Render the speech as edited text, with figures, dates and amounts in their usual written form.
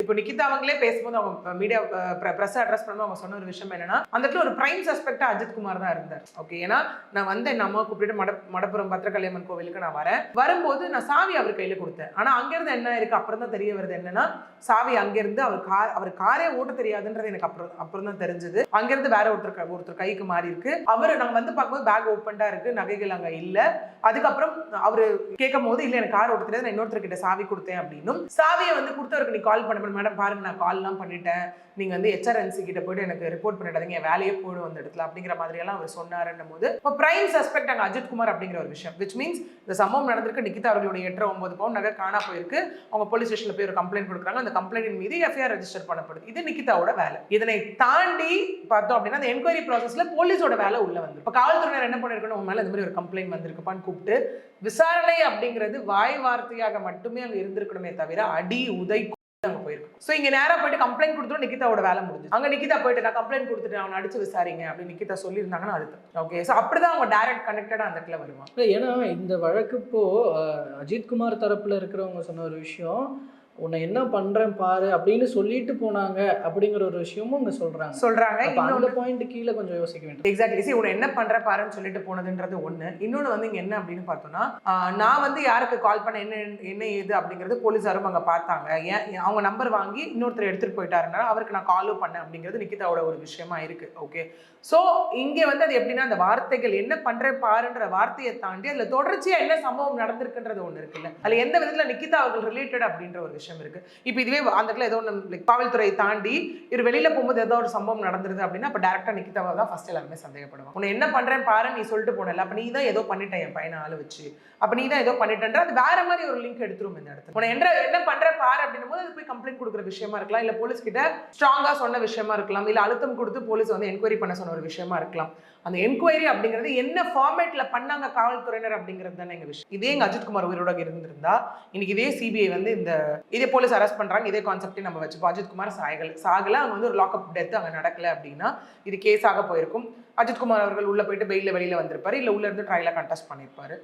இப்போ நிகிதா அவங்களே பேசும்போது அவங்க மீடியா பிரஸ் அட்ரஸ் பண்ணும்போது அவங்க சொன்ன ஒரு விஷயம் என்னன்னா, அந்த இடத்துல ஒரு பிரைம் சஸ்பெக்டா அஜித்குமார் தான் இருந்தார். ஓகே, ஏன்னா நான் வந்து என் அம்மா கூப்பிட்டு மடப்புறம் பத்திரகாளியம்மன் கோவிலுக்கு நான் வரும்போது நான் சாவி அவர் கையில கொடுத்தேன். ஆனா அங்கிருந்து என்ன இருக்கு அப்புறம் தான் தெரிய வருது என்னன்னா, சாவி அங்கிருந்து அவர் காரே ஓட்ட தெரியாதுன்றது எனக்கு அப்புறம் தான் தெரிஞ்சது. அங்கிருந்து வேற ஒருத்தர் கைக்கு மாறி இருக்கு. நாங்க வந்து பார்க்கும்போது பேக் ஓப்பன்டா இருக்கு, நகைகள் அங்க இல்ல. அதுக்கப்புறம் அவரு கேட்கும் போது இல்ல எனக்கு கார் ஓட்ட தெரியாது, நான் இன்னொருத்தர் கிட்ட சாவி கொடுத்தேன் அப்படின்னும், சாவியை வந்து கொடுத்தவருக்கு நீ கால் பண்ண மேடம் பாருங்க நான் கால்லாம் பண்ணிட்டேன், நீங்க வந்து HRNC கிட்ட போயிட்டு எனக்கு ரிப்போர்ட் பண்ணிடாதீங்க, என் வேலையே போயிடும் அந்த இடத்துல அப்படிங்கிற மாதிரி எல்லாம் அவர் சொன்னாருன்னும் போது இப்போ பிரைம் சஸ்பெக்ட் அங்க அஜித்குமார் அப்படிங்கிற ஒரு விஷயம், விச் மீன்ஸ் இந்த சம்பவம் நடந்திருக்கு. நிகிதா அவர்களுடைய 8.9 பவுன் நகை காணா போயிருக்கு. அவங்க போலீஸ் ஸ்டேஷன்ல போய் ஒரு கம்ப்ளைண்ட் கொடுக்குறாங்க. அந்த கம்ப்ளைண்ட் மீது FIR ரெஜிஸ்டர் பண்ணப்படுது. இது நிகிதாவோட வேலை. இதனை தாண்டி பார்த்தோம் அப்படின்னா அந்த என்கொயரி ப்ராசஸ்ல போலீஸோட வேலை உள்ள வந்து இப்போ காவல்துறையினர் என்ன பண்ணிருக்கணும், உங்க மேல இந்த மாதிரி ஒரு கம்ப்ளைண்ட் வந்திருக்குப்பான்னு கூப்பிட்டு விசாரணை அப்படிங்கிறது வாய் வார்த்தையாக மட்டுமே அங்க இருந்திருக்கணுமே தவிர அடி உதை அங்க போயிருக்கு. சோ இங்க நேரா போயிட்டு கம்ப்ளைண்ட் கொடுத்துட்டு நிகிதாவோட வேலை முடிஞ்சு. அங்க நிகிதா போயிட்டு நான் கம்ப்ளைண்ட் கொடுத்துட்டு அவனை அடிச்சு விசாரிங்க அப்படின்னு நிகிதா சொல்லியிருந்தாங்கன்னா அடுத்து ஓகே. சோ அப்படிதான் அவங்க டைரக்ட் கனெக்டடா அந்த இடத்துல வருவாங்க. ஏன்னா இந்த வழக்கு இப்போ அஜித்குமார் தரப்புல இருக்கிறவங்க சொன்ன ஒரு விஷயம், உன்னை என்ன பண்றேன் பாரு அப்படின்னு சொல்லிட்டு போனாங்க அப்படிங்கிற ஒரு விஷயமும் அவங்க சொல்றாங்க. அந்த பாயிண்ட் கீழே கொஞ்சம் யோசிக்க வேண்டும். எக்ஸாக்ட்லி. சி உன்னை என்ன பண்ற பாருன்னு சொல்லிட்டு போனதுன்றது ஒண்ணு. இன்னொன்னு வந்து இங்க என்ன அப்படின்னு பார்த்தோம்னா, நான் வந்து யாருக்கு கால் பண்ண என்ன ஏது அப்படிங்கிறது போலீஸாரும் அங்க பார்த்தாங்க. ஏன் அவங்க நம்பர் வாங்கி இன்னொருத்தர் எடுத்துட்டு போயிட்டாருன்னா அவருக்கு நான் காலும் பண்ணேன் அப்படிங்கிறது நிகிதாவோட ஒரு விஷயமா இருக்கு. ஓகே, சோ இங்க வந்து அது எப்படின்னா அந்த வார்த்தைகள் என்ன பண்றேன் பாருன்ற வார்த்தையை தாண்டி அதுல தொடர்ச்சியா என்ன சம்பவம் நடந்திருக்குன்றது ஒண்ணு இருக்குல்ல, அதுல எந்த விதத்துல நிகிதா அவர்கள் ரிலேட்டட் அப்படின்ற ஒரு விஷயம் இருக்கு. இப்போ இதுவே அந்த இடத்துல ஏதோ காவல்துறை தாண்டி இவர் வெளியில போகும்போது ஏதோ ஒரு சம்பவம் நடந்துருது அப்படின்னா அப்ப டைரக்டா நிகிதாவை தான் ஃபர்ஸ்ட் எல்லாருமே சந்தேகப்படுவாங்க. உன்னை என்ன பண்றேன் பாரு நீ சொல்லிட்டு போனல, அப்ப நீ தான் ஏதோ பண்ணிட்டேன் என் பையனை ஆளு வச்சு, அப்ப நீ தான் ஏதோ பண்ணிட்டேன்ற அது வேற மாதிரி ஒரு லிங்க் எடுத்துரும் இந்த இடத்துல. உன்னை என்ன பண்ற பாரு அப்படின்னும் போது அது போய் கம்ப்ளைண்ட் கொடுக்குற விஷயமா இருக்கலாம், இல்ல போலீஸ் கிட்ட ஸ்ட்ராங்கா சொன்ன விஷயமா இருக்கலாம், இல்ல அழுத்தம் கொடுத்து போலீஸ் வந்து என்கொயரி பண்ண சொன்ன ஒரு விஷயமா இருக்கலாம். அந்த என்கொயரி அப்படிங்கிறது என்ன ஃபார்மேட்ல பண்ணாங்க காவல்துறையினர் அப்படிங்கிறது தானே எங்க விஷயம். இதே எங்க அஜித்குமார் உயிரோட இருந்திருந்தா இன்னைக்கு இதே CBI வந்து இதே போலீஸ் அரெஸ்ட் பண்றாங்க, இதே கான்செப்டே நம்ம வச்சுப்போம். அஜித்குமார் சாகல, அங்க வந்து ஒரு லாக்அப் டெத் அங்க நடக்கல அப்படின்னா இது கேஸாக போயிருக்கும். அஜித்குமார் அவர்கள் உள்ள போயிட்டு பெயில வெளியில வந்திருப்பாரு, இல்ல உள்ள இருந்து ட்ரையலா கண்டெஸ்ட் பண்ணிருப்பாரு.